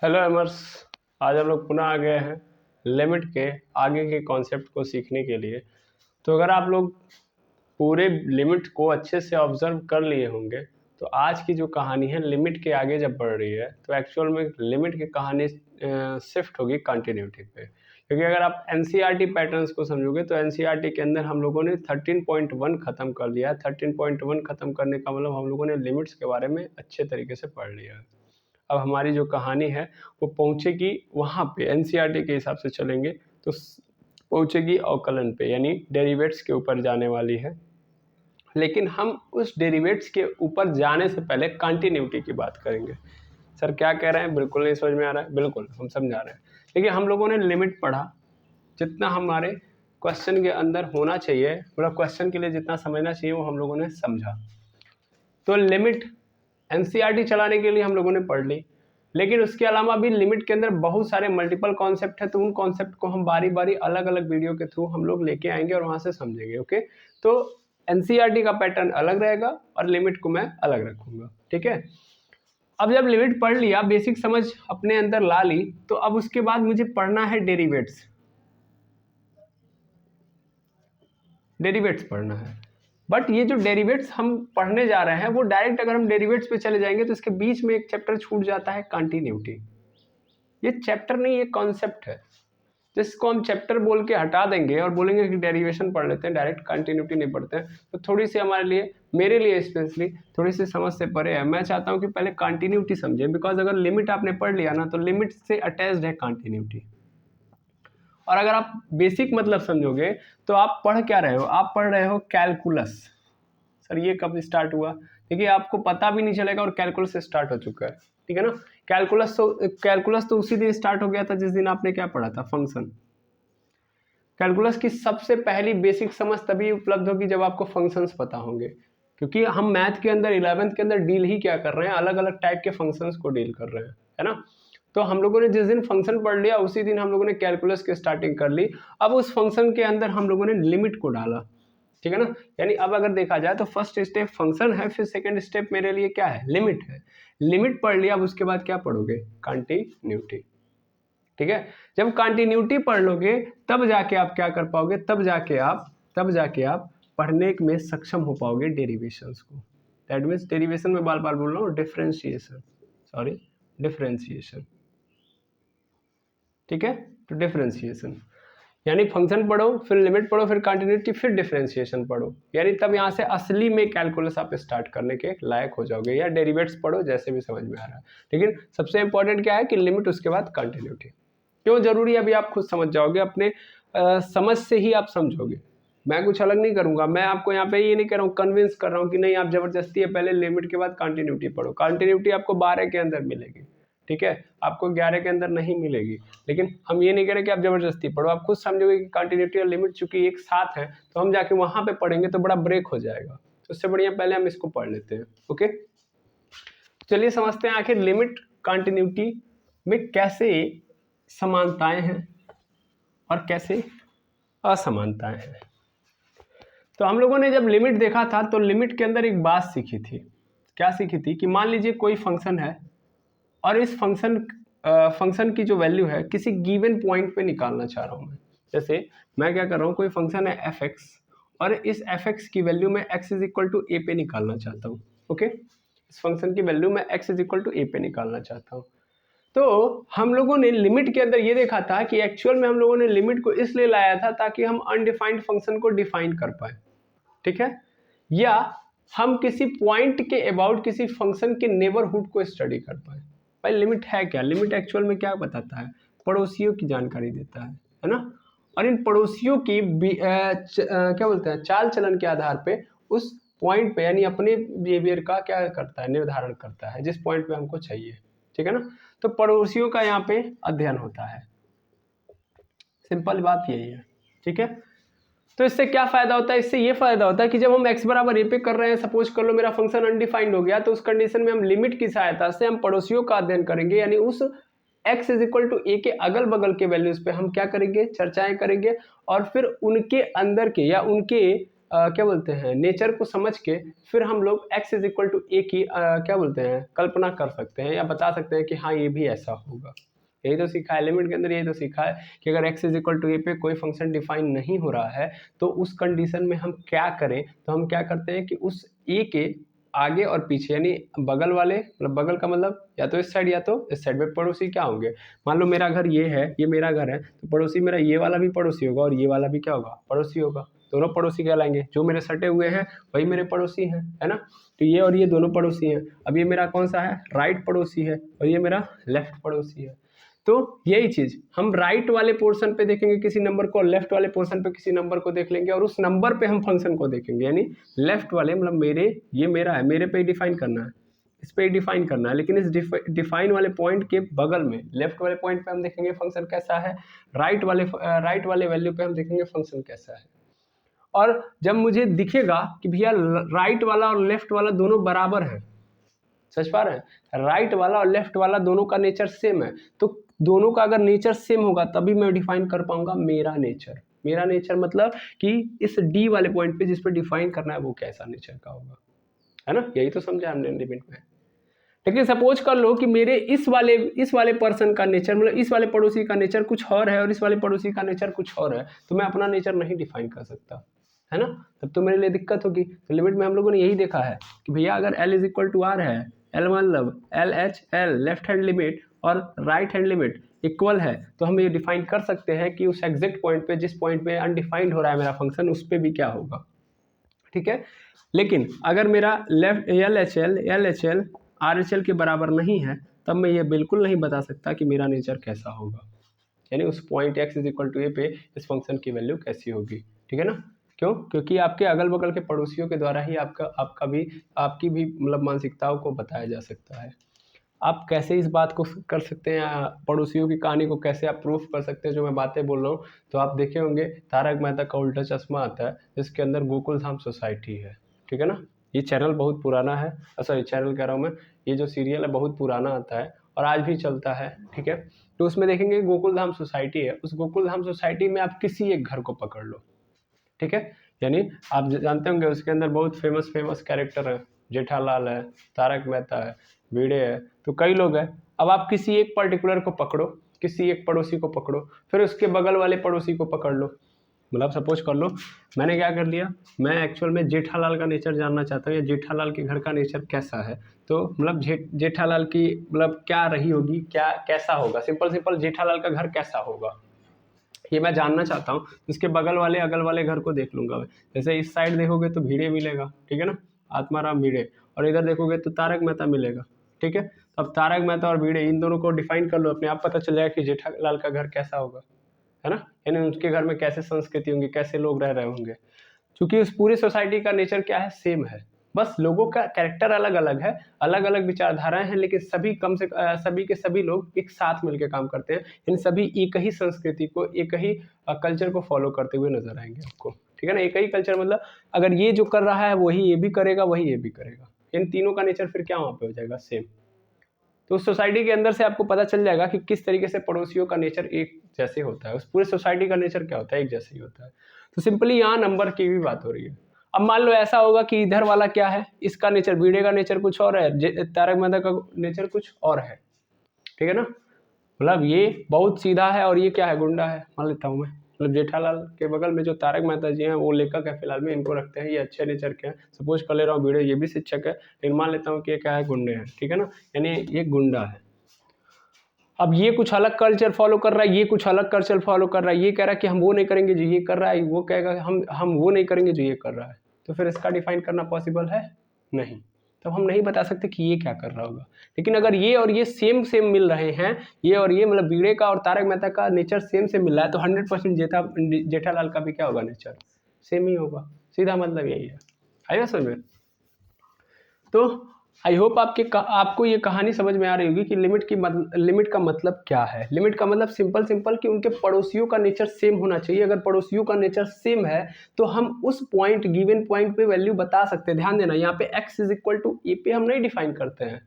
Hello एमर्स। आज हम लोग पुनः आ गए हैं लिमिट के आगे के कॉन्सेप्ट को सीखने के लिए। तो अगर आप लोग पूरे लिमिट को अच्छे से ऑब्जर्व कर लिए होंगे तो आज की जो कहानी है लिमिट के आगे जब बढ़ रही है तो एक्चुअल में लिमिट की कहानी शिफ्ट होगी कंटिन्यूटी पे। क्योंकि अगर आप एनसीईआरटी पैटर्न्स को समझोगे तो एनसीईआरटी के अंदर हम लोगों ने 13.1 खत्म कर लिया है। 13.1 खत्म करने का मतलब हम लोगों ने लिमिट्स के बारे में अच्छे तरीके से पढ़ लिया है। अब हमारी जो कहानी है वो पहुंचेगी वहां पे, एनसीईआरटी के हिसाब से चलेंगे तो पहुंचेगी अवकलन पे, यानी डेरिवेट्स के ऊपर जाने वाली है। लेकिन हम उस डेरिवेट्स के ऊपर जाने से पहले कंटिन्यूटी की बात करेंगे। सर क्या कह रहे हैं, बिल्कुल नहीं समझ में आ रहा है? बिल्कुल हम समझा रहे हैं। देखिए हम लोगों ने लिमिट पढ़ा, जितना हमारे क्वेश्चन के अंदर होना चाहिए, मतलब क्वेश्चन के लिए जितना समझना चाहिए वो हम लोगों ने समझा। तो लिमिट एनसीईआरटी चलाने के लिए हम लोगों ने पढ़ ली, लेकिन उसके अलावा भी लिमिट के अंदर बहुत सारे मल्टीपल कॉन्सेप्ट है। तो उन कॉन्सेप्ट को हम बारी बारी अलग अलग वीडियो के थ्रू हम लोग लेके आएंगे और वहां से समझेंगे। ओके, तो एनसीईआरटी का पैटर्न अलग रहेगा और लिमिट को मैं अलग रखूंगा। ठीक है, अब जब लिमिट पढ़ लिया, बेसिक समझ अपने अंदर ला ली, तो अब उसके बाद मुझे पढ़ना है डेरिवेट्स। डेरिवेट्स पढ़ना है, बट ये जो डेरिवेट्स हम पढ़ने जा रहे हैं वो डायरेक्ट अगर हम डेरिवेट्स पे चले जाएंगे तो इसके बीच में एक चैप्टर छूट जाता है, कंटिन्यूटी। ये चैप्टर नहीं, ये कॉन्सेप्ट है जिसको हम चैप्टर बोल के हटा देंगे और बोलेंगे कि डेरिवेशन पढ़ लेते हैं, डायरेक्ट कंटिन्यूटी नहीं पढ़ते हैं। तो थोड़ी सी हमारे लिए, मेरे लिए स्पेशली थोड़ी सी समझ से परे है। मैं चाहता हूँ कि पहले कंटिन्यूटी समझें, बिकॉज अगर लिमिट आपने पढ़ लिया ना तो लिमिट से अटैच्ड है कंटिन्यूटी। और अगर आप बेसिक मतलब समझोगे तो आप पढ़ क्या रहे हो, आप पढ़ रहे हो कैलकुलस। सर ये कब स्टार्ट हुआ? देखिए आपको पता भी नहीं चलेगा और कैलकुलस स्टार्ट हो चुका है। ठीक है ना, कैलकुलस तो उसी दिन स्टार्ट हो गया था जिस दिन आपने क्या पढ़ा था, फंक्शन। कैलकुलस की सबसे पहली बेसिक समझ तभी उपलब्ध होगी जब आपको फंक्शंस पता होंगे, क्योंकि हम मैथ के अंदर 11th के अंदर डील ही क्या कर रहे हैं, अलग अलग टाइप के फंक्शंस को डील कर रहे हैं, है ना। तो हम लोगों ने जिस दिन फंक्शन पढ़ लिया उसी दिन हम लोगों ने कैलकुलस की स्टार्टिंग कर ली। अब उस फंक्शन के अंदर हम लोगों ने लिमिट को डाला। ठीक है ना, यानी अब अगर देखा जाए तो फर्स्ट स्टेप फंक्शन है, फिर सेकंड स्टेप मेरे लिए क्या है, लिमिट है। लिमिट पढ़ लिया, अब उसके बाद क्या पढ़ोगे, कंटिन्यूटी। ठीक है, जब कंटिन्यूटी पढ़ लोगे तब जाके आप क्या कर पाओगे, तब जाके आप पढ़ने में सक्षम हो पाओगे डेरिवेशंस को। दैट मीन्स डेरिवेशन में बार बार बोल रहा हूँ, डिफरेंशिएशन, सॉरी डिफरेंशिएशन। ठीक है, तो डिफरेंशिएशन यानी फंक्शन पढ़ो, फिर लिमिट पढ़ो, फिर कंटिन्यूटी, फिर डिफरेंशिएशन पढ़ो, यानी तब यहाँ से असली में कैलकुलस आप स्टार्ट करने के लायक हो जाओगे। या डेरिवेट्स पढ़ो, जैसे भी समझ में आ रहा है। लेकिन सबसे इंपॉर्टेंट क्या है कि लिमिट, उसके बाद कंटिन्यूटी। क्यों जरूरी है अभी आप खुद समझ जाओगे, अपने समझ से ही आप समझोगे। मैं कुछ अलग नहीं करूंगा, मैं आपको यहाँ पे ये नहीं कर रहा हूँ, कन्विंस कर रहा हूँ कि नहीं आप जबरदस्ती है पहले लिमिट के बाद कंटिन्यूटी पढ़ो। कंटिन्यूटी आपको 12 के अंदर मिलेगी, ठीक है, आपको 11 के अंदर नहीं मिलेगी। लेकिन हम ये नहीं कह रहे कि आप जबरदस्ती पढ़ो, आप खुद समझोगे कि कंटिन्यूटी और लिमिट चूंकि एक साथ है तो हम जाके वहां पे पढ़ेंगे तो बड़ा ब्रेक हो जाएगा। तो उससे बढ़िया पहले हम इसको पढ़ लेते हैं। ओके, चलिए समझते हैं आखिर लिमिट कंटिन्यूटी में कैसे समानताएं हैं और कैसे असमानताएं हैं। तो हम लोगों ने जब लिमिट देखा था तो लिमिट के अंदर एक बात सीखी थी। क्या सीखी थी कि मान लीजिए कोई फंक्शन है और इस फंक्शन की जो वैल्यू है किसी गिवन पॉइंट पे निकालना चाह रहा हूँ मैं। जैसे मैं क्या कर रहा हूँ, कोई फंक्शन है एफ एक्स और इस एफ एक्स की वैल्यू में x is equal to a पे निकालना चाहता हूँ। ओके, इस फंक्शन की वैल्यू में x is equal to a पे निकालना चाहता हूँ। तो हम लोगों ने लिमिट के अंदर ये देखा था कि एक्चुअल में हम लोगों ने लिमिट को इसलिए लाया था ताकि हम अनडिफाइंड फंक्शन को डिफाइन कर पाए। ठीक है, या हम किसी पॉइंट के अबाउट किसी फंक्शन के नेबरहुड को स्टडी कर पाए। भाई लिमिट है क्या, लिमिट एक्चुअल में क्या बताता है, पड़ोसियों की जानकारी देता है ना। और इन पड़ोसियों की क्या बोलते हैं, चाल चलन के आधार पे उस पॉइंट पे यानी अपने बिहेवियर का क्या करता है, निर्धारण करता है जिस पॉइंट पे हमको चाहिए। ठीक है ना, तो पड़ोसियों का यहाँ पे अध्ययन होता है। सिंपल बात यही है। ठीक है, तो इससे क्या फायदा होता है, इससे ये फायदा होता है कि जब हम x बराबर ए पे कर रहे हैं, सपोज कर लो मेरा फंक्शन अनडिफाइंड हो गया, तो उस कंडीशन में हम लिमिट की सहायता से हम पड़ोसियों का अध्ययन करेंगे, यानी उस x इज इक्वल टू ए के अगल बगल के वैल्यूज पे हम क्या करेंगे, चर्चाएं करेंगे और फिर उनके अंदर के या उनके क्या बोलते हैं नेचर को समझ के फिर हम लोग x इज इक्वल टू ए की क्या बोलते हैं कल्पना कर सकते हैं या बता सकते हैं कि हाँ ये भी ऐसा होगा। यही तो सीखा है लिमिट के अंदर, यही तो सीखा है कि अगर x is equal to a पे कोई फंक्शन डिफाइन नहीं हो रहा है तो उस कंडीशन में हम क्या करें, तो हम क्या करते हैं कि उस a के आगे और पीछे यानी बगल वाले, मतलब बगल का मतलब या तो इस साइड या तो इस साइड में पड़ोसी क्या होंगे। मान लो मेरा घर ये है, ये मेरा घर है, तो पड़ोसी मेरा ये वाला भी पड़ोसी होगा और ये वाला भी क्या होगा पड़ोसी होगा, दोनों पड़ोसी कहलाएंगे। जो मेरे सटे हुए हैं वही मेरे पड़ोसी हैं, है ना। तो ये और ये दोनों पड़ोसी हैं। अब ये मेरा कौन सा है, राइट पड़ोसी है और ये मेरा लेफ्ट पड़ोसी है। तो यही चीज हम राइट वाले पोर्शन पे देखेंगे किसी नंबर को और लेफ्ट वाले पोर्शन पे किसी नंबर को देख लेंगे और उस नंबर पे हम फंक्शन को देखेंगे। यानी लेफ्ट वाले मतलब मेरे, ये मेरा है, मेरे पे ही डिफाइन करना है, इस पे ही डिफाइन करना है, लेकिन इस डिफाइन वाले पॉइंट के बगल में लेफ्ट वाले पॉइंट पे हम देखेंगे फंक्शन कैसा है, राइट वाले वैल्यू पे हम देखेंगे फंक्शन कैसा है। और जब मुझे दिखेगा कि भैया राइट वाला और लेफ्ट वाला दोनों बराबर है, समझ पा रहे हैं, राइट वाला और लेफ्ट वाला दोनों का नेचर सेम है, तो दोनों का अगर नेचर सेम होगा तभी मैं डिफाइन कर पाऊंगा मेरा नेचर। मेरा नेचर मतलब कि इस डी वाले पॉइंट पे जिस पे डिफाइन करना है वो कैसा नेचर का होगा, है ना। यही तो समझा हमने लिमिट में। लेकिन सपोज कर लो कि मेरे इस वाले पर्सन का नेचर, मतलब इस वाले पड़ोसी का नेचर कुछ और है और इस वाले पड़ोसी का नेचर कुछ और है, तो मैं अपना नेचर नहीं डिफाइन कर सकता, है ना। तब तो मेरे लिए दिक्कत होगी। तो लिमिट में हम लोगों ने यही देखा है कि भैया अगर L is equal to R है, L मतलब LHL लेफ्ट हैंड लिमिट और राइट हैंड लिमिट इक्वल है, तो हम ये डिफाइन कर सकते हैं कि उस एग्जैक्ट पॉइंट पे जिस पॉइंट पे अनडिफाइंड हो रहा है मेरा फंक्शन उस पर भी क्या होगा, ठीक है। लेकिन अगर मेरा लेफ्ट LHL RHL के बराबर नहीं है तब मैं ये बिल्कुल नहीं बता सकता कि मेरा नेचर कैसा होगा, यानी उस point x is equal to a पे इस फंक्शन की वैल्यू कैसी होगी, ठीक है ना। क्यों, क्योंकि आपके अगल बगल के पड़ोसियों के द्वारा ही आपकी भी मतलब मानसिकताओं को बताया जा सकता है। आप कैसे इस बात को कर सकते हैं, पड़ोसियों की कहानी को कैसे आप प्रूफ कर सकते हैं जो मैं बातें बोल रहा हूँ। तो आप देखे होंगे तारक मेहता का उल्टा चश्मा आता है जिसके अंदर गोकुल धाम सोसाइटी है, ठीक है ना। ये चैनल बहुत पुराना है, सॉरी चैनल कह रहा हूँ मैं, ये जो सीरियल है बहुत पुराना आता है और आज भी चलता है, ठीक है। तो उसमें देखेंगे गोकुल धाम सोसाइटी है, उस गोकुल धाम सोसाइटी में आप किसी एक घर को पकड़ लो, ठीक है। यानी आप जानते होंगे उसके अंदर बहुत फेमस कैरेक्टर है, जेठालाल है, तारक मेहता है, भिड़े है, तो कई लोग हैं। अब आप किसी एक पर्टिकुलर को पकड़ो, किसी एक पड़ोसी को पकड़ो, फिर उसके बगल वाले पड़ोसी को पकड़ लो। मतलब सपोज कर लो मैंने क्या कर लिया, मैं एक्चुअल में जेठालाल का नेचर जानना चाहता हूँ या जेठालाल के घर का नेचर कैसा है। तो मतलब जेठालाल की मतलब क्या रही होगी, क्या कैसा होगा, सिंपल जेठालाल का घर कैसा होगा ये मैं जानना चाहता हूँ। उसके बगल वाले अगल वाले घर को देख लूंगा मैं। जैसे इस साइड देखोगे तो भिड़े मिलेगा, ठीक है ना, आत्माराम भिड़े, और इधर देखोगे तो तारक मेहता मिलेगा, ठीक है। तो अब तारक मेहता और भिड़े इन दोनों को डिफाइन कर लो, अपने आप पता चल जाएगा कि जेठालाल का घर कैसा होगा, है ना। यानी उनके घर में कैसे संस्कृति होंगी, कैसे लोग रह रहे होंगे। क्योंकि उस पूरी सोसाइटी का नेचर क्या है, सेम है, बस लोगों का कैरेक्टर अलग अलग है, अलग अलग विचारधाराएं हैं, लेकिन सभी के सभी लोग एक साथ मिलकर काम करते हैं। इन सभी एक ही संस्कृति को, एक ही कल्चर को फॉलो करते हुए नजर आएंगे आपको, ठीक है ना। एक ही कल्चर मतलब अगर ये जो कर रहा है वही ये भी करेगा, वही ये भी करेगा, इन तीनों का नेचर फिर क्या वहाँ पे हो जाएगा, सेम। तो उस सोसाइटी के अंदर से आपको पता चल जाएगा कि किस तरीके से पड़ोसियों का नेचर एक जैसे होता है, उस पूरे सोसाइटी का नेचर क्या होता है, एक जैसे ही होता है। तो सिंपली यहाँ नंबर की भी बात हो रही है। अब मान लो ऐसा होगा कि इधर वाला क्या है, इसका नेचर, भिड़े का नेचर कुछ और है, तारक मेहता का नेचर कुछ और है, ठीक है ना। मतलब ये बहुत सीधा है और ये क्या है, गुंडा है, मान लेता हूँ मैं। मतलब जेठालाल के बगल में जो तारक मेहता जी हैं वो लेखक है, फिलहाल में इनको रखते हैं, ये अच्छे नेचर के हैं। सपोज कर ले रहा हूँ भिड़े ये भी शिक्षक है, लेकिन मान लेता हूँ कि ये क्या है, गुंडे हैं, ठीक है ना। यानी ये गुंडा है। अब ये कुछ अलग कल्चर फॉलो कर रहा है, ये कुछ अलग कल्चर फॉलो कर रहा है, ये कह रहा है कि हम वो नहीं करेंगे जो ये कर रहा है, वो कहेगा हम वो नहीं करेंगे जो ये कर रहा है। तो फिर इसका डिफाइन करना पॉसिबल है नहीं, तब हम नहीं बता सकते कि ये क्या कर रहा होगा। लेकिन अगर ये और ये सेम मिल रहे हैं, ये और ये मतलब भिड़े का और तारक मेहता का नेचर सेम मिल रहा है, तो 100% जेठालाल का भी क्या होगा, नेचर सेम ही होगा। सीधा मतलब यही है, आएगा समझ में। तो आई होप आपको ये कहानी समझ में आ रही होगी कि लिमिट का मतलब क्या है। लिमिट का मतलब सिंपल कि उनके पड़ोसियों का नेचर सेम होना चाहिए। अगर पड़ोसियों का नेचर सेम है तो हम उस पॉइंट, गिवन पॉइंट पे वैल्यू बता सकते हैं। ध्यान देना, यहाँ पे x is equal to a पे हम नहीं डिफाइन करते हैं,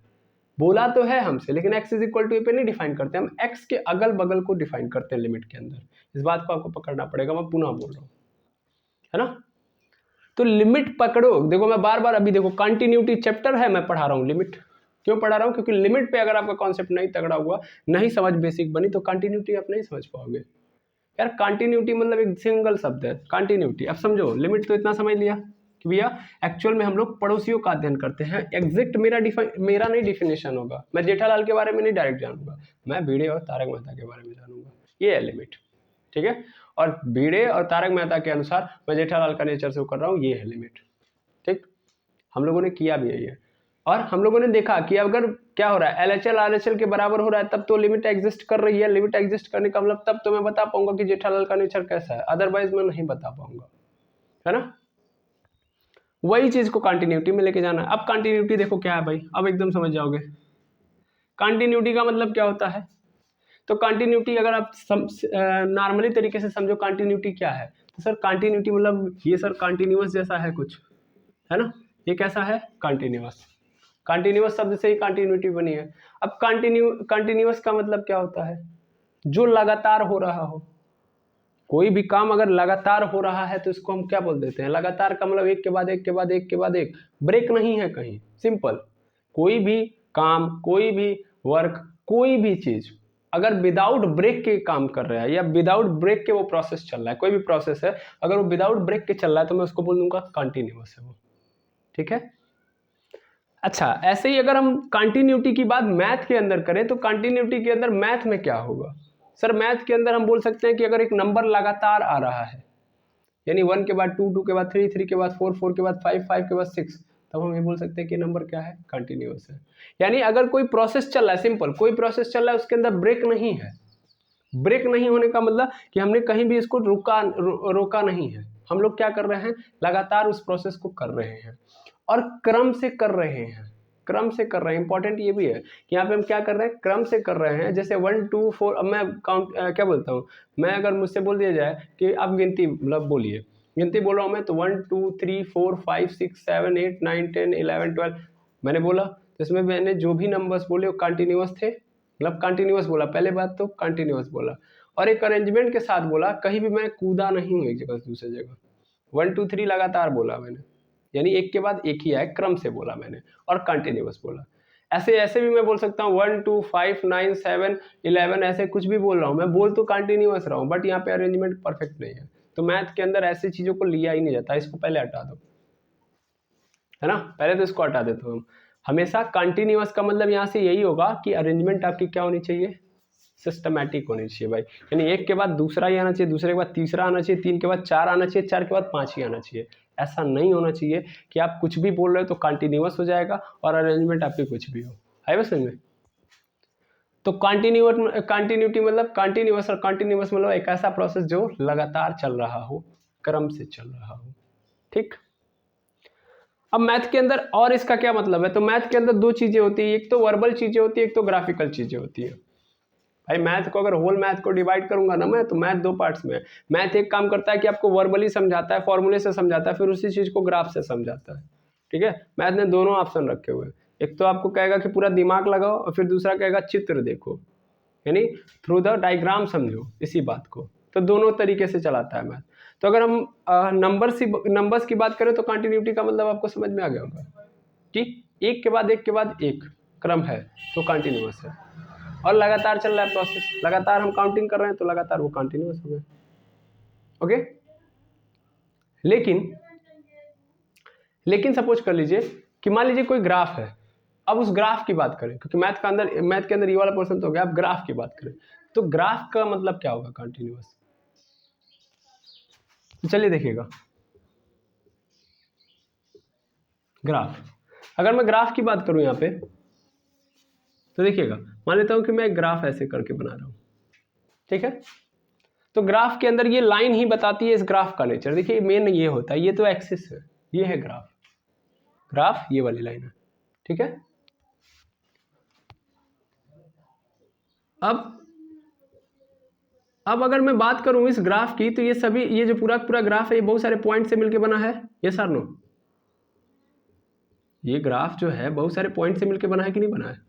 बोला तो है हमसे, लेकिन x is equal to a पे नहीं डिफाइन करते, हम x के अगल बगल को डिफाइन करते हैं लिमिट के अंदर। इस बात को आपको पकड़ना पड़ेगा, मैं पुनः बोल रहा हूँ, है ना। तो लिमिट पकड़ो। देखो मैं बार बार अभी देखो कंटिन्यूटी चैप्टर है, मैं पढ़ा रहा हूँ लिमिट। क्यों पढ़ा रहा हूँ? क्योंकि लिमिट पे अगर आपका कॉन्सेप्ट नहीं तगड़ा हुआ, नहीं समझ बेसिक बनी, तो कंटिन्यूटी आप नहीं समझ पाओगे। यार कंटिन्यूटी मतलब एक सिंगल शब्द है कंटिन्यूटी। अब समझो, लिमिट तो इतना समझ लिया कि भैया एक्चुअल में हम लोग पड़ोसियों का अध्ययन करते हैं। एग्जैक्ट मेरा नहीं डिफिनेशन होगा, मैं जेठालाल के बारे में नहीं डायरेक्ट जानूंगा, मैं भिड़े और तारक मेहता के बारे में जानूंगा, ये है लिमिट। ठीक है, और भिड़े और तारक मेहता के अनुसार मैं जेठालाल का नेचर शो कर रहा हूँ, ये है लिमिट। ठीक, हम लोगों ने किया भी है, और हम लोगों ने देखा कि अगर क्या हो रहा है, LHL RHL के बराबर हो रहा है, तब तो लिमिट एग्जिस्ट कर रही है। लिमिट एग्जिस्ट करने का मतलब तब तो मैं बता पाऊंगा कि जेठालाल का नेचर कैसा है, अदरवाइज मैं नहीं बता पाऊंगा, है ना। वही चीज को कंटिन्यूटी में लेके जाना है। अब कंटिन्यूटी देखो क्या है भाई, अब एकदम समझ जाओगे कंटिन्यूटी का मतलब क्या होता है। तो कंटिन्यूटी अगर आप नॉर्मली तरीके से समझो कंटिन्यूटी क्या है, तो सर कंटिन्यूटी मतलब ये सर कंटिन्यूअस जैसा है कुछ, है ना। ये कैसा है? कंटिन्यूअस। कंटिन्यूअस शब्द से ही कंटिन्यूटी बनी है। अब कंटिन्यूअस का मतलब क्या होता है? जो लगातार हो रहा हो। कोई भी काम अगर लगातार हो रहा है तो इसको हम क्या बोल देते हैं? लगातार का मतलब एक के बाद एक के बाद एक के बाद एक, ब्रेक नहीं है कहीं। सिंपल, कोई भी काम, कोई भी वर्क, कोई भी चीज अगर विदाउट ब्रेक के काम कर रहा है या विदाउट ब्रेक के वो प्रोसेस चल रहा है, कोई भी प्रोसेस है अगर वो विदाउट ब्रेक के चल रहा है तो मैं उसको बोल दूंगा कंटिन्यूअस है वो। ठीक है। अच्छा, ऐसे ही अगर हम कंटिन्यूटी की बात मैथ के अंदर करें तो कंटिन्यूटी के अंदर मैथ में क्या होगा? सर मैथ के अंदर हम बोल सकते हैं कि अगर एक नंबर लगातार आ रहा है, यानी 1 के बाद 2, 2 के बाद 3, 3 के बाद 4, 4 के बाद 5, 5 के बाद 6, तब हम ये बोल सकते हैं कि नंबर क्या है? कंटिन्यूअस है। यानी अगर कोई प्रोसेस चल रहा है, सिंपल कोई प्रोसेस चल रहा है, उसके अंदर ब्रेक नहीं है। ब्रेक नहीं होने का मतलब कि हमने कहीं भी इसको रोका नहीं है। हम लोग क्या कर रहे हैं? लगातार उस प्रोसेस को कर रहे हैं और क्रम से कर रहे हैं। क्रम से कर रहे हैं, इंपॉर्टेंट ये भी है कि यहाँ पे हम क्या कर रहे हैं? क्रम से कर रहे हैं। जैसे 1 2 4, अब मैं काउंट क्या बोलता हूँ, मैं अगर मुझसे बोल दिया जाए कि आप गिनती मतलब बोलिए, गिनती बोल रहा हूँ मैं, तो 1 2 3 4 5 6 7 8 9 10 11 12 मैंने बोला, तो इसमें मैंने जो भी नंबर्स बोले वो कंटिन्यूअस थे, मतलब कंटिन्यूअस बोला। पहले बात तो कंटिन्यूअस बोला और एक अरेंजमेंट के साथ बोला, कहीं भी मैं कूदा नहीं हूँ एक जगह से दूसरी जगह। 1 2 3 लगातार बोला मैंने, यानी एक के बाद एक ही आए, क्रम से बोला मैंने और कंटिन्यूअस बोला। ऐसे ऐसे भी मैं बोल सकता हूँ 1 2 5 9 7 11, ऐसे कुछ भी बोल रहा हूँ मैं, बोल तो कंटिन्यूअस रहा हूँ, बट यहाँ पे अरेंजमेंट परफेक्ट नहीं है। तो मैथ के अंदर ऐसी चीजों को लिया ही नहीं जाता, इसको पहले हटा दो, है ना। पहले तो इसको हटा देते हो। हमेशा कंटिन्यूअस का मतलब यहाँ से यही होगा कि अरेंजमेंट आपकी क्या होनी चाहिए? सिस्टमैटिक होनी चाहिए भाई। यानी एक के बाद दूसरा ही आना चाहिए, दूसरे के बाद तीसरा आना चाहिए, 3 के बाद 4 आना चाहिए, 4 के बाद 5 ही आना चाहिए। ऐसा नहीं होना चाहिए कि आप कुछ भी बोल रहे हो तो कंटिन्यूअस हो जाएगा और अरेंजमेंट आपकी कुछ भी हो। है बस समझ में? तो कंटिन्यूटी मतलब कंटिन्यूअस, और कंटिन्यूअस मतलब एक ऐसा प्रोसेस जो लगातार चल रहा हो, क्रम से चल रहा हो। ठीक। अब मैथ के अंदर और इसका क्या मतलब है? तो मैथ के अंदर दो चीजें होती है, एक तो वर्बल चीजें होती है, एक तो ग्राफिकल चीजें होती है। भाई मैथ को अगर होल मैथ को डिवाइड करूंगा ना मैं, तो मैथ दो पार्ट्स में है। मैथ एक काम करता है कि आपको वर्बली समझाता है, फॉर्मूले से समझाता है, फिर उसी चीज को ग्राफ से समझाता है। ठीक है, मैथ ने दोनों ऑप्शन रखे हुए हैं। एक तो आपको कहेगा कि पूरा दिमाग लगाओ और फिर दूसरा कहेगा चित्र देखो, यानी थ्रू द डायग्राम समझो इसी बात को। तो दोनों तरीके से चलाता है मैथ। तो अगर हम नंबर्स की बात करें तो कंटिन्यूटी का मतलब आपको समझ में आ गया होगा कि एक के बाद एक के बाद एक क्रम है तो कंटिन्यूअस है, और लगातार चल रहा है प्रोसेस, लगातार हम काउंटिंग कर रहे हैं तो लगातार वो कंटिन्यूअस हो गया। ओके। लेकिन सपोज कर लीजिए कि मान लीजिए कोई ग्राफ है। अब उस ग्राफ की बात करें, क्योंकि मैथ के अंदर ये वाला पर्सन तो हो गया, अब ग्राफ की बात करें तो ग्राफ का मतलब क्या होगा? कंटिन्यूअस। चलिए देखिएगा, ग्राफ, अगर मैं ग्राफ की बात करूं यहां पे तो देखिएगा, मान लेता हूं कि मैं एक ग्राफ ऐसे करके बना रहा हूं। ठीक है, तो ग्राफ के अंदर ये लाइन ही बताती है इस ग्राफ का नेचर। देखिए मेन ये होता है, ये तो एक्सिस है, ये है ग्राफ, ग्राफ ये वाली लाइन है। ठीक है, अब अगर मैं बात करूं इस ग्राफ की, तो ये सभी, ये जो पूरा पूरा ग्राफ है, ये बहुत सारे पॉइंट से मिलकर बना है। ये सर नो, ये ग्राफ जो है बहुत सारे पॉइंट से मिलकर बना है कि नहीं बना है?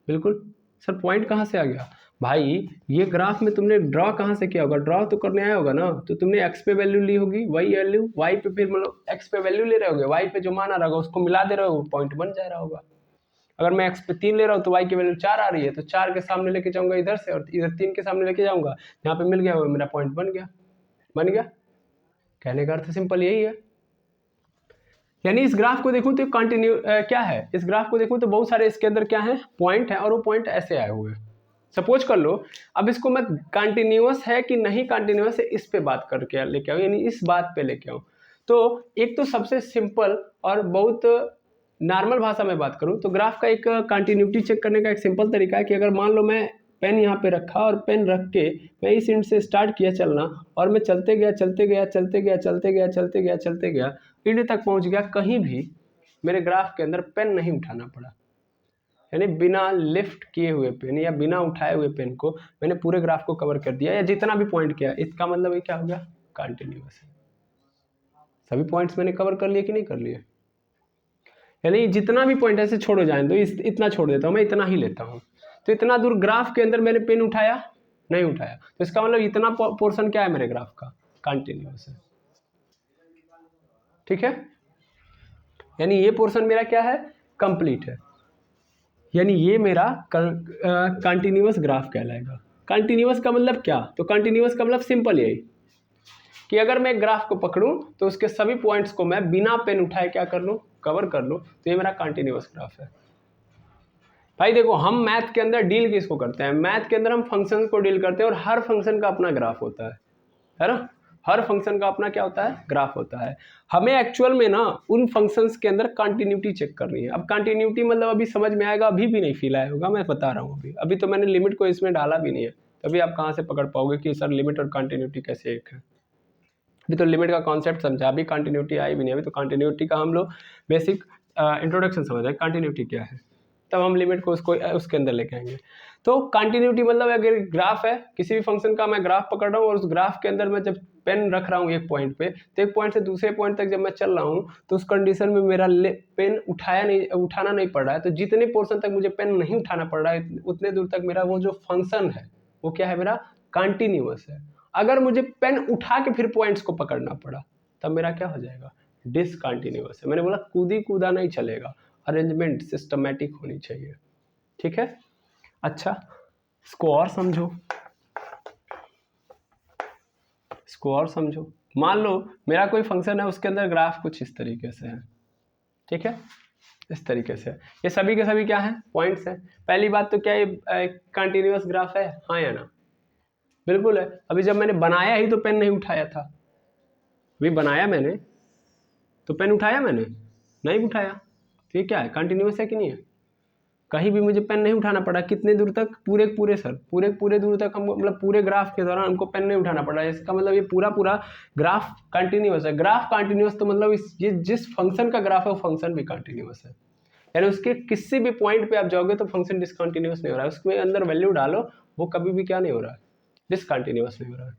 बिल्कुल। सर पॉइंट कहां से आ गया? भाई ये ग्राफ में तुमने ड्रॉ कहाँ से किया होगा, ड्रॉ तो करने आया होगा ना, तो तुमने एक्स पे वैल्यू ली होगी, वही वैल्यू वाई पे, फिर मतलब एक्स पे वैल्यू ले रहे होगे, वाई पे जो मान आ रहा होगा उसको मिला दे रहे हो, पॉइंट बन जा रहा होगा। अगर मैं एक्स पे 3 ले रहा हूँ तो वाई की वैल्यू 4 आ रही है, तो 4 के सामने लेके जाऊंगा इधर से, और इधर 3 के सामने लेके जाऊंगा, यहाँ पे मिल गया, वो मेरा पॉइंट बन गया। बन गया, कहने का अर्थ सिंपल यही है। यानी इस ग्राफ को देखूं तो कंटिन्यू क्या है, इस ग्राफ को देखूं तो बहुत सारे इसके अंदर क्या है, पॉइंट है, और वो पॉइंट ऐसे आए हुए हैं। सपोज कर लो, अब इसको मैं कंटिन्यूअस है कि नहीं कंटिन्यूअस है इस पे बात करके लेके आऊँ, यानी इस बात पे लेके आऊँ। तो एक तो सबसे सिंपल और बहुत नॉर्मल भाषा में बात करूँ तो ग्राफ का एक कंटिन्यूटी चेक करने का एक सिंपल तरीका है कि अगर मान लो मैं पेन यहाँ पे रखा और पेन रख के मैं इस इंड से स्टार्ट किया चलना, और मैं चलते गया चलते गया चलते गया चलते गया चलते गया चलते गया इंड तक पहुँच गया, कहीं भी मेरे ग्राफ के अंदर पेन नहीं उठाना पड़ा, यानी बिना लिफ्ट किए हुए पेन या बिना उठाए हुए पेन को मैंने पूरे ग्राफ को कवर कर दिया, या जितना भी पॉइंट किया, इसका मतलब ये क्या हो गया, कंटिन्यूअस है। सभी पॉइंट्स मैंने कवर कर लिए कि नहीं कर लिए, यानी जितना भी पॉइंट ऐसे छोड़ो जाए तो इतना छोड़ देता हूँ, मैं इतना ही लेता हूँ। तो इतना दूर ग्राफ के अंदर मैंने पेन उठाया नहीं उठाया, तो इसका मतलब इतना पोर्शन क्या है मेरे ग्राफ का, कंटिन्यूअस है। ठीक है, यानी ये पोर्शन मेरा क्या है, कंप्लीट है, यानी ये मेरा कंटिन्यूअस ग्राफ कहलाएगा। कंटिन्यूअस का मतलब क्या, तो कंटिन्यूअस का मतलब सिंपल यही कि अगर मैं ग्राफ को पकड़ूं तो उसके सभी पॉइंट्स को मैं बिना पेन उठाए क्या कर लूं, कवर कर लूं, तो ये मेरा कंटिन्यूअस ग्राफ है। भाई देखो, हम मैथ के अंदर डील किसको करते हैं, मैथ के अंदर हम फंक्शन को डील करते हैं, और हर फंक्शन का अपना ग्राफ होता है ना, हर फंक्शन का अपना क्या होता है, ग्राफ होता है। हमें एक्चुअल में ना उन फंक्शंस के अंदर कंटिन्यूटी चेक करनी है। अब कंटिन्यूटी मतलब अभी समझ में आएगा, अभी भी नहीं फील आया होगा, मैं बता रहा हूँ, अभी तो मैंने लिमिट को इसमें डाला भी नहीं है, तभी आप कहाँ से पकड़ पाओगे कि सर लिमिट और कंटिन्यूटी कैसे एक है। अभी तो लिमिट का कॉन्सेप्ट समझा, अभी कंटिन्यूटी आई भी नहीं, अभी तो कंटिन्यूटी का हम लोग बेसिक इंट्रोडक्शन समझ रहे हैं, कंटिन्यूटी क्या है, तब हम लिमिट को उसके अंदर लेके आएंगे। तो कंटिन्यूटी मतलब अगर ग्राफ है, किसी भी फंक्शन का मैं ग्राफ पकड़ रहा हूँ और उस ग्राफ के अंदर मैं जब पेन रख रहा हूँ एक पॉइंट पे, तो एक पॉइंट से दूसरे पॉइंट तक जब मैं चल रहा हूँ तो उस कंडीशन में मेरा पेन उठाना नहीं पड़ रहा है, तो जितने पोर्शन तक मुझे पेन नहीं उठाना पड़ रहा है उतने दूर तक मेरा वो जो फंक्शन है वो क्या है, मेरा कंटिन्यूअस है। अगर मुझे पेन उठा के फिर पॉइंट्स को पकड़ना पड़ा तब मेरा क्या हो जाएगा, डिसकंटिन्यूअस है। मैंने बोला कूदी कूदा नहीं चलेगा, अरेंजमेंट सिस्टमैटिक होनी चाहिए। ठीक है, अच्छा इसको और समझो, इसको और समझो। मान लो मेरा कोई फंक्शन है, उसके अंदर ग्राफ कुछ इस तरीके से है, ठीक है, इस तरीके से। ये सभी के सभी क्या है, पॉइंट्स हैं। पहली बात तो क्या ये कंटिन्यूअस ग्राफ है, हाँ या ना, बिल्कुल है। अभी जब मैंने बनाया ही तो पेन नहीं उठाया था, अभी बनाया मैंने तो पेन उठाया मैंने नहीं उठाया, तो ये क्या है, कंटिन्यूअस है कि नहीं है। कहीं भी मुझे पेन नहीं उठाना पड़ा, कितने दूर तक, पूरे सर पूरे दूर तक हमको, मतलब पूरे ग्राफ के दौरान हमको पेन नहीं उठाना पड़ा। इसका मतलब ये पूरा ग्राफ कंटिन्यूअस है। ग्राफ कंटिन्यूअस तो मतलब ये जिस फंक्शन का ग्राफ है वो फंक्शन भी कंटिन्यूअस है, यानी उसके किसी भी पॉइंट पे आप जाओगे तो फंक्शन डिसकंटिन्यूअस नहीं हो रहा है, उसमें अंदर वैल्यू डालो वो कभी भी क्या नहीं हो रहा है, डिसकंटिन्यूअस नहीं हो रहा है।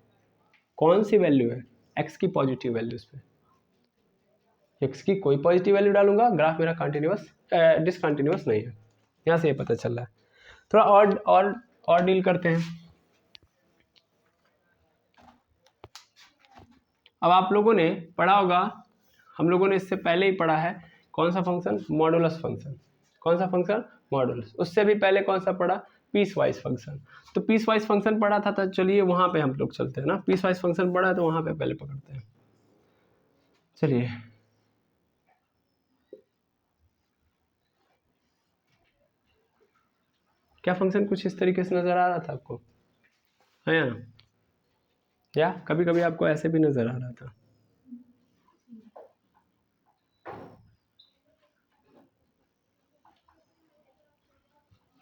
कौन सी वैल्यू है, एक्स की पॉजिटिव वैल्यूज पे, एक्स की कोई पॉजिटिव वैल्यू डालूंगा ग्राफ मेरा कंटिन्यूअस डिसकंटिन्यूअस नहीं है। यहाँ से ये पता चल रहा है। थोड़ा और डील करते हैं। अब आप लोगों ने पढ़ा होगा, हम लोगों ने इससे पहले ही पढ़ा है, कौन सा फंक्शन, मॉडुलस फंक्शन। कौन सा फंक्शन, मॉडुलस। उससे भी पहले कौन सा पढ़ा, पीस वाइज फंक्शन। तो पीस वाइज फंक्शन पढ़ा था, तो चलिए वहां पे हम लोग चलते हैं ना, पीस वाइज फंक्शन पढ़ा है तो वहां पे पहले पकड़ते हैं। चलिए क्या फंक्शन कुछ इस तरीके से नजर आ रहा था आपको, है या कभी कभी आपको ऐसे भी नजर आ रहा था।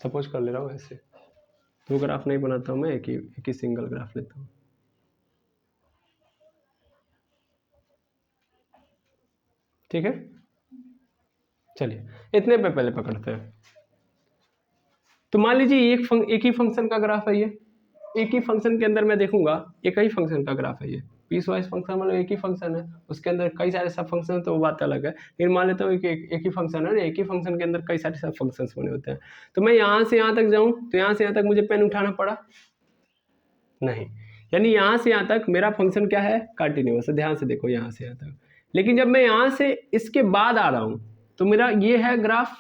सपोज कर ले रहा हूँ ऐसे, दो ग्राफ नहीं बनाता हूँ मैं, एक ही सिंगल ग्राफ लेता हूँ। ठीक है, चलिए इतने पे पहले पकड़ते हैं। तो मान लीजिए एक ही फंक्शन का ग्राफ है ये, एक ही फंक्शन के अंदर मैं देखूंगा एक ही फंक्शन का ग्राफ है ये, पीस वाइज फंक्शन मतलब एक ही फंक्शन है, उसके अंदर कई सारे सब फंक्शन है तो वो बात अलग है। फिर मान लेता हूँ एक ही फंक्शन है ना, एक ही फंक्शन के अंदर कई सारे सब फंक्शंस बने होते हैं। तो मैं यहाँ से यहाँ तक जाऊँ तो यहाँ से यहाँ तक मुझे पेन उठाना पड़ा नहीं, यानी यहाँ से यहाँ तक मेरा फंक्शन क्या है, कंटिन्यूअस है। ध्यान से देखो यहाँ से यहाँ तक। लेकिन जब मैं यहाँ से इसके बाद आ रहा हूँ तो मेरा ये है ग्राफ,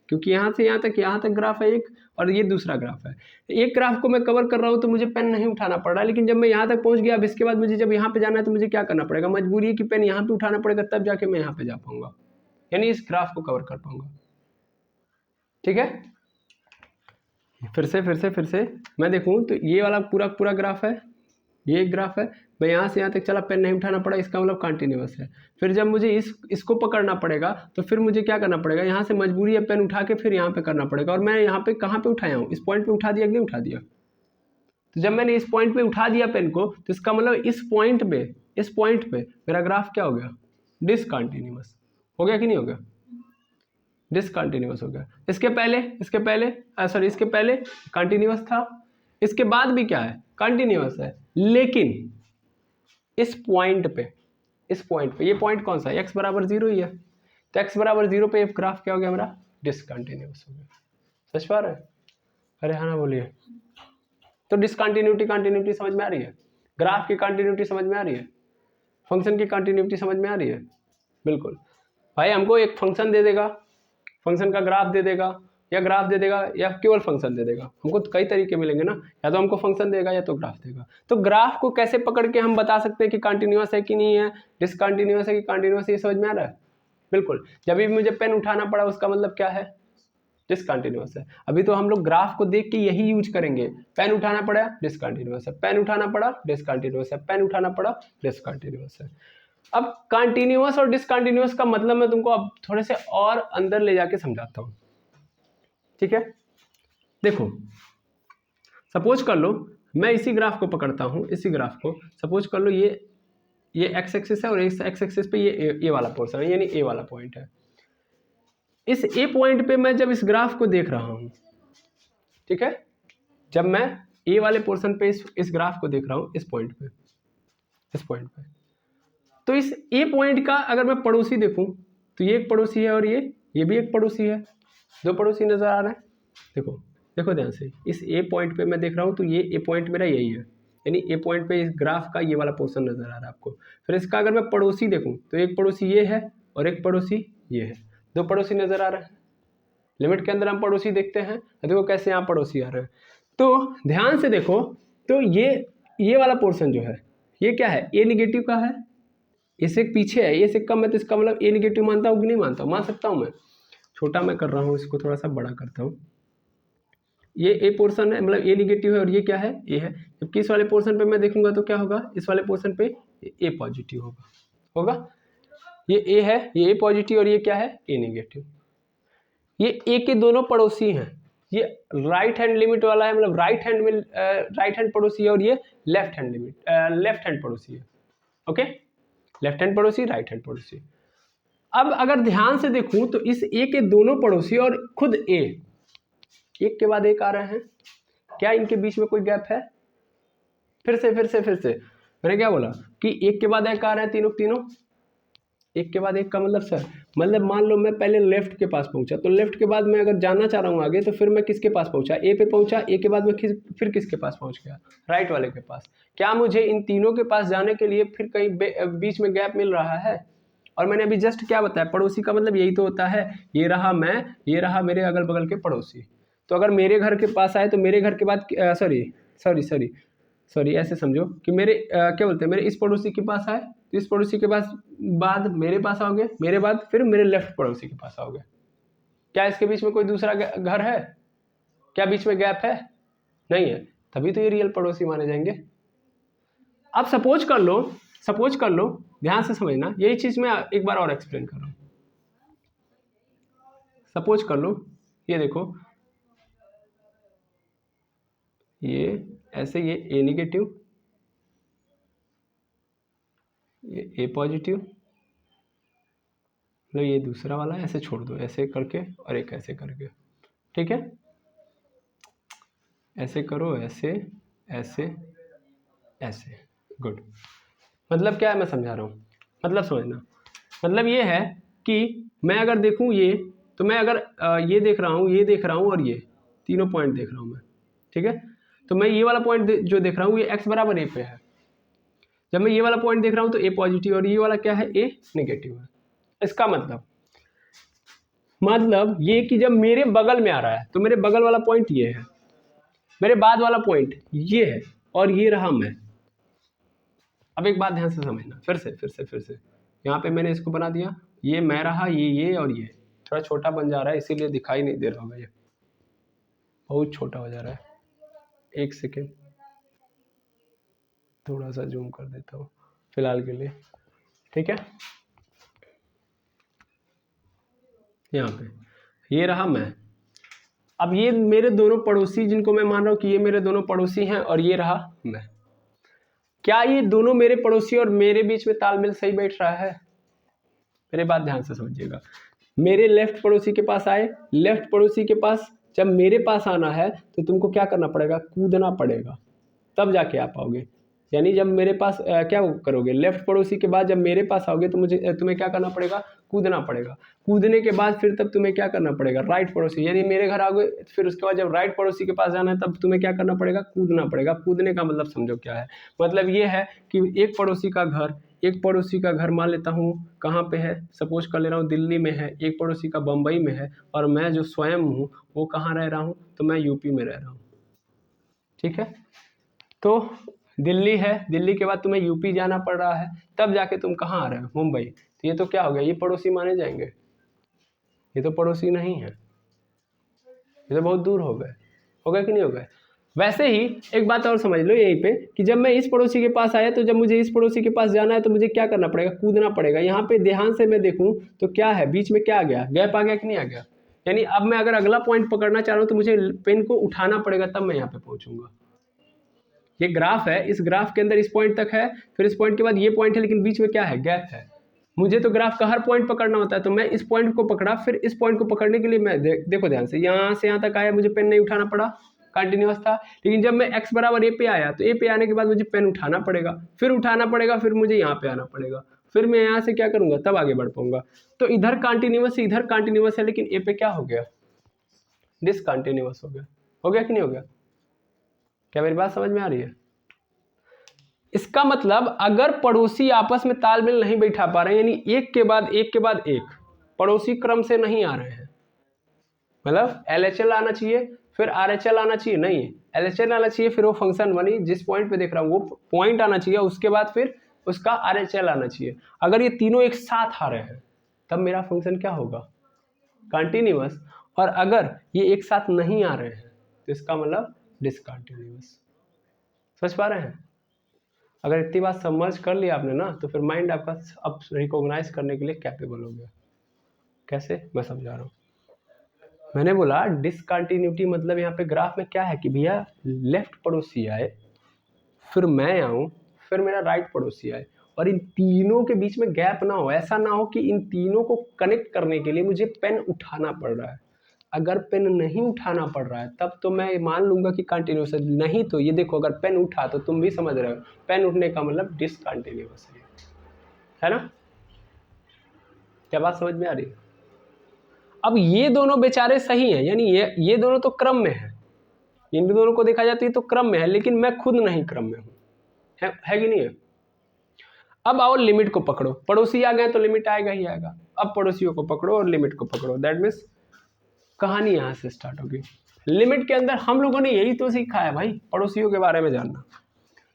क्योंकि यहाँ से यहाँ तक ग्राफ है एक, और ये दूसरा ग्राफ है। एक ग्राफ को मैं कवर कर रहा हूँ तो मुझे पेन नहीं उठाना पड़ रहा, लेकिन जब मैं यहाँ तक पहुँच गया, अब इसके बाद मुझे जब यहाँ पे जाना है तो मुझे क्या करना पड़ेगा, मजबूरी है कि पेन यहाँ पे उठाना पड़ेगा, तब जाके मैं यहाँ पे जा पाऊंगा, यानी इस ग्राफ को कवर कर पाऊंगा। ठीक है, फिर से मैं देखूँ तो ये वाला पूरा ग्राफ है, ये एक ग्राफ है, मैं यहाँ से यहाँ तक चला, पेन नहीं उठाना पड़ा, इसका मतलब कंटिन्यूअस है। फिर जब मुझे इसको पकड़ना पड़ेगा तो फिर मुझे क्या करना पड़ेगा, यहाँ से मजबूरी है पेन उठा के फिर यहाँ पे करना पड़ेगा, और मैं यहाँ पे कहाँ पे उठाया हूँ, इस पॉइंट पे उठा दिया कि नहीं उठा दिया। तो जब मैंने इस पॉइंट पे उठा दिया पेन को, तो इसका मतलब इस पॉइंट पे मेरा ग्राफ क्या हो गया, डिसकंटिन्यूअस हो गया कि नहीं हो गया, डिसकंटिन्यूअस हो गया। इसके पहले कंटिन्यूअस था, इसके बाद भी क्या है, कंटिन्यूअस है, लेकिन इस पॉइंट पे ये पॉइंट कौन सा है, x बराबर 0 ही है, तो x बराबर 0 पे ग्राफ क्या हो गया मेरा, डिसकंटिन्यूअस हो गया। सच बात है, अरे हाँ ना बोलिए। तो डिसकंटिन्यूटी कंटिन्यूटी समझ में आ रही है, ग्राफ की कंटिन्यूटी समझ में आ रही है, फंक्शन की कंटिन्यूटी समझ में आ रही है। बिल्कुल भाई, हमको एक फंक्शन दे देगा, फंक्शन का ग्राफ दे देगा, या ग्राफ दे देगा या केवल फंक्शन दे देगा, हमको तो कई तरीके मिलेंगे ना, या तो हमको फंक्शन देगा या तो ग्राफ देगा। तो ग्राफ को कैसे पकड़ के हम बता सकते हैं कि कंटिन्यूअस है कि नहीं है, डिसकंटिन्यूअस है कि कंटिन्यूअस, ये समझ में आ रहा है। बिल्कुल, जब भी मुझे पेन उठाना पड़ा उसका मतलब क्या है, डिसकंटिन्यूअस है। अभी तो हम लोग ग्राफ को देख के यही यूज करेंगे, पेन उठाना पड़ा डिसकंटिन्यूअस है, पेन उठाना पड़ा डिसकंटिन्यूअस है, पेन उठाना पड़ा डिसकंटिन्यूअस है। अब कंटिन्यूअस और डिसकंटिन्यूअस का मतलब मैं तुमको अब थोड़े से और अंदर ले जाके समझाता हूं। ठीक है, देखो सपोज कर लो मैं इसी ग्राफ को पकड़ता हूं, इसी ग्राफ को सपोज कर लो ये एक्स एक्सिस है, और इस एक्स एक्सिस पे ये वाला पोर्शन है, यानी ए वाला पॉइंट है। इस ए पॉइंट पे मैं जब इस ग्राफ को देख रहा हूं, ठीक है, जब मैं ए वाले पोर्शन पे इस ग्राफ को देख रहा हूं, इस पॉइंट पे, तो इस ए पॉइंट का अगर मैं पड़ोसी देखूं तो ये एक पड़ोसी है और ये भी एक पड़ोसी है, दो पड़ोसी नजर आ रहे हैं। देखो ध्यान से, इस ए पॉइंट पे मैं देख रहा हूं तो ये ए पॉइंट मेरा यही है, यानी ए पॉइंट पे इस ग्राफ का ये वाला पोर्शन नजर आ रहा है आपको। फिर इसका अगर मैं पड़ोसी देखूं तो एक पड़ोसी ये है और एक पड़ोसी ये है, दो पड़ोसी नजर आ रहे हैं। लिमिट के अंदर हम पड़ोसी देखते हैं, देखो कैसे यहाँ पड़ोसी आ रहे हैं। तो ध्यान से देखो, तो ये वाला पोर्शन जो है ये क्या है, ए निगेटिव का है, इससे पीछे है, ये से कम है, तो इसका मतलब ए निगेटिव मानता हूँ कि नहीं मानता हूँ, मान सकता हूँ मैं। छोटा मैं कर रहा हूँ, इसको थोड़ा सा बड़ा करता हूँ। ये ए पोर्शन है, मतलब ए निगेटिव है, और ये क्या है, ए है। जबकि इस वाले पोर्शन पे मैं देखूंगा तो क्या होगा, इस वाले पोर्शन पे ए पॉजिटिव होगा। ये ए है, ये ए पॉजिटिव, और ये क्या है, ए निगेटिव। ये ए के दोनों पड़ोसी हैं, ये राइट हैंड लिमिट वाला है, मतलब राइट हैंड पड़ोसी है, और ये लेफ्ट हैंड पड़ोसी है। ओके, लेफ्ट हैंड पड़ोसी, राइट हैंड पड़ोसी। अब अगर ध्यान से देखूं तो इस ए के दोनों पड़ोसी और खुद ए एक के बाद एक आ रहे हैं, क्या इनके बीच में कोई गैप है? फिर से मैंने क्या बोला कि एक के बाद एक आ रहे हैं, तीनों एक के बाद एक का मतलब सर, मतलब मान लो मैं पहले लेफ्ट के पास पहुंचा, तो लेफ्ट के बाद मैं अगर जानना चाह रहा हूँ आगे, तो फिर मैं किसके पास पहुंचा, ए पे पहुंचा, ए के बाद मैं फिर किसके पास पहुंच गया, राइट वाले के पास। क्या मुझे इन तीनों के पास जाने के लिए फिर कहीं बीच में गैप मिल रहा है? और मैंने अभी जस्ट क्या बताया, पड़ोसी का मतलब यही तो होता है, ये रहा मैं, ये रहा मेरे अगल बगल के पड़ोसी। तो अगर मेरे घर के पास आए तो मेरे घर के बाद सॉरी ऐसे समझो कि मेरे क्या बोलते हैं, मेरे इस पड़ोसी के पास आए तो इस पड़ोसी के पास बाद मेरे पास आओगे, मेरे बाद फिर मेरे लेफ्ट पड़ोसी के पास आओगे। क्या इसके बीच में कोई दूसरा घर है? क्या बीच में गैप है? नहीं है, तभी तो ये रियल पड़ोसी माने जाएंगे। अब सपोज कर लो, ध्यान से समझना, यही चीज मैं एक बार और एक्सप्लेन कर रहा हूं। सपोज कर लो, ये देखो, ये ऐसे, ये ए निगेटिव, ये ए पॉजिटिव, मतलब ये दूसरा वाला ऐसे छोड़ दो, ऐसे करके और एक ऐसे करके, ठीक है, ऐसे करो, ऐसे ऐसे ऐसे, गुड। मतलब क्या है मैं समझा रहा हूँ, मतलब समझना। मतलब ये है कि मैं अगर देखूँ ये, तो मैं अगर ये देख रहा हूँ, ये देख रहा हूँ और ये तीनों पॉइंट देख रहा हूँ मैं, ठीक है। तो मैं ये वाला पॉइंट जो देख रहा हूँ ये x बराबर a पे है। जब मैं ये वाला पॉइंट देख रहा हूँ तो a पॉजिटिव और ये वाला क्या है, a नेगेटिव है। इसका मतलब ये कि जब मेरे बगल में आ रहा है तो मेरे बगल वाला पॉइंट ये है, मेरे बाद वाला पॉइंट ये है, और ये रहा मैं। अब एक बात ध्यान से समझना, फिर से यहाँ पे मैंने इसको बना दिया, ये मैं रहा, ये और ये थोड़ा छोटा बन जा रहा है इसीलिए दिखाई नहीं दे रहा होगा, ये बहुत छोटा हो जा रहा है। एक सेकेंड, थोड़ा सा जूम कर देता हूँ फिलहाल के लिए, ठीक है। यहाँ पे ये रहा मैं। अब ये मेरे दोनों पड़ोसी जिनको मैं मान रहा हूँ कि ये मेरे दोनों पड़ोसी हैं, और ये रहा मैं। क्या ये दोनों मेरे पड़ोसी और मेरे बीच में तालमेल सही बैठ रहा है? मेरे बात ध्यान से समझिएगा। मेरे लेफ्ट पड़ोसी के पास आए, लेफ्ट पड़ोसी के पास जब मेरे पास आना है तो तुमको क्या करना पड़ेगा, कूदना पड़ेगा, तब जाके आ पाओगे। यानी जब मेरे पास क्या करोगे, लेफ्ट पड़ोसी के बाद जब मेरे पास आओगे तो तुम्हें क्या करना पड़ेगा, कूदना पड़ेगा। कूदने के बाद फिर तब तुम्हें क्या करना पड़ेगा, राइट पड़ोसी, यानी मेरे घर आओगे फिर उसके बाद जब राइट पड़ोसी के पास जाना है तब तुम्हें क्या करना पड़ेगा, कूदना पड़ेगा। कूदने का मतलब समझो क्या है, मतलब ये है कि एक पड़ोसी का घर मान लेता हूँ कहाँ पे है, सपोज कर ले रहा हूँ दिल्ली में है, एक पड़ोसी का बम्बई में है, और मैं जो स्वयं हूँ वो कहाँ रह रहा हूँ, तो मैं यूपी में रह रहा हूँ, ठीक है। तो दिल्ली है, दिल्ली के बाद तुम्हें यूपी जाना पड़ रहा है, तब जाके तुम कहाँ आ रहे हो, मुंबई। तो ये तो क्या हो गया, ये पड़ोसी माने जाएंगे, ये तो पड़ोसी नहीं है, ये तो बहुत दूर हो गए कि नहीं हो गए। वैसे ही एक बात और समझ लो यहीं पे कि जब मैं इस पड़ोसी के पास आया तो जब मुझे इस पड़ोसी के पास जाना है तो मुझे क्या करना पड़ेगा, कूदना पड़ेगा। यहाँ पे ध्यान से मैं देखूं तो क्या है, बीच में क्या आ गया, गैप आ गया कि नहीं आ गया। यानी अब मैं अगर अगला पॉइंट पकड़ना चाह रहा हूँ तो मुझे पेन को उठाना पड़ेगा, तब मैं यहाँ पे पहुंचूंगा। ये ग्राफ है, इस ग्राफ के अंदर इस पॉइंट तक है, फिर इस पॉइंट के बाद ये पॉइंट है, लेकिन बीच में क्या है, गैप है। मुझे तो ग्राफ का हर पॉइंट पकड़ना होता है, तो मैं इस पॉइंट को पकड़ा, फिर इस पॉइंट को पकड़ने के लिए मैं देखो ध्यान से, यहाँ से यहाँ तक आया, मुझे पेन नहीं उठाना पड़ा, कंटिन्यूअस था। लेकिन जब मैं x बराबर a पे आया तो a पे आने के बाद मुझे पेन उठाना पड़ेगा, फिर मुझे यहाँ पे आना पड़ेगा, फिर मैं यहाँ से क्या करूंगा, तब आगे बढ़ पाऊंगा। तो इधर कंटिन्यूअस इधर कंटिन्यूअस है, लेकिन a पे क्या हो गया, डिसकंटिन्यूअस हो गया कि नहीं हो गया। क्या मेरी बात समझ में आ रही है? इसका मतलब अगर पड़ोसी आपस में तालमेल नहीं बैठा पा रहे हैं, यानी एक के बाद एक पड़ोसी क्रम से नहीं आ रहे हैं, मतलब LHL आना चाहिए फिर RHL आना चाहिए, नहीं LHL आना चाहिए, फिर वो फंक्शन बनी जिस पॉइंट पे देख रहा हूँ वो पॉइंट आना चाहिए, उसके बाद फिर उसका RHL आना चाहिए। अगर ये तीनों एक साथ आ रहे हैं तब मेरा फंक्शन क्या होगा, कंटिन्यूअस। और अगर ये एक साथ नहीं आ रहे हैं तो इसका मतलब डिसकंटिन्यूअस। समझ पा रहे हैं? अगर इतनी बात समझ कर लिया आपने ना, तो फिर माइंड आपका अब रिकॉग्नाइज करने के लिए कैपेबल हो गया। कैसे, मैं समझा रहा हूँ। मैंने बोला डिसकंटिन्यूटी मतलब यहाँ पे ग्राफ में क्या है कि भैया लेफ्ट पड़ोसी आए, फिर मैं आऊँ, फिर मेरा राइट पड़ोसी आए, और इन तीनों के बीच में गैप ना हो। ऐसा ना हो कि इन तीनों को कनेक्ट करने के लिए मुझे पेन उठाना पड़ रहा है। अगर पेन नहीं उठाना पड़ रहा है तब तो मैं मान लूंगा कि कंटिन्यूस है, नहीं तो ये देखो अगर पेन उठा तो तुम भी समझ रहे हो, पेन उठने का मतलब डिसकंटिन्यूस है ना। क्या बात समझ में आ रही है? अब ये दोनों बेचारे सही हैं, यानी ये दोनों तो क्रम में है, इन दोनों को देखा जाए तो ये तो क्रम में है, लेकिन मैं खुद नहीं क्रम में हूं, है कि नहीं है। अब आओ लिमिट को पकड़ो, पड़ोसी आ गए तो लिमिट आएगा ही आएगा। अब पड़ोसियों को पकड़ो और लिमिट को पकड़ो, दैट मीन्स कहानी यहां से स्टार्ट होगी। लिमिट के अंदर हम लोगों ने यही तो सीखा है भाई, पड़ोसियों के बारे में जानना,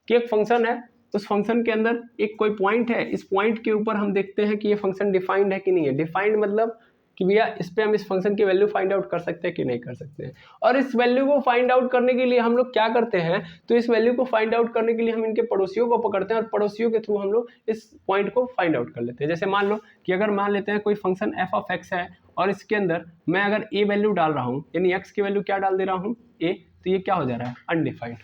कि एक फंक्शन है, उस फंक्शन के अंदर एक कोई पॉइंट है, इस पॉइंट के ऊपर हम देखते हैं कि ये फंक्शन डिफाइंड है कि नहीं है। डिफाइंड मतलब कि भैया इस पे हम इस फंक्शन की वैल्यू फाइंड आउट कर सकते हैं कि नहीं कर सकते हैं। और इस वैल्यू को फाइंड आउट करने के लिए हम लोग क्या करते हैं, तो इस वैल्यू को फाइंड आउट करने के लिए हम इनके पड़ोसियों को पकड़ते हैं और पड़ोसियों के थ्रू हम लोग इस पॉइंट को फाइंड आउट कर लेते हैं। जैसे मान लो कि अगर मान लेते हैं कोई फंक्शन f ऑफ x है और इसके अंदर मैं अगर a वैल्यू डाल रहा हूँ, यानी x की वैल्यू क्या डाल दे रहा हूँ, a, तो ये क्या हो जा रहा है, अनडिफाइंड।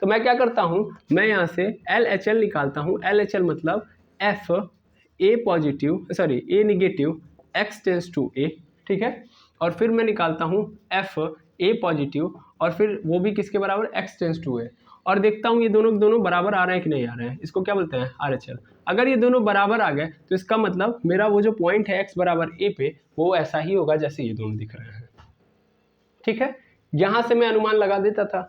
तो मैं क्या करता हूँ, मैं यहाँ से LHL निकालता हूँ। LHL मतलब f a positive sorry a negative x tends to a, ठीक है। और फिर मैं निकालता हूँ f a पॉजिटिव और फिर वो भी किसके बराबर, x टेंस टू a। और देखता हूँ ये दोनों दोनों बराबर आ रहे हैं कि नहीं आ रहे हैं, इसको क्या बोलते हैं RHL। अगर ये दोनों बराबर आ गए तो इसका मतलब मेरा वो जो पॉइंट है x बराबर a पे वो ऐसा ही होगा जैसे ये दोनों दिख रहे हैं। ठीक है, यहां से मैं अनुमान लगा देता था।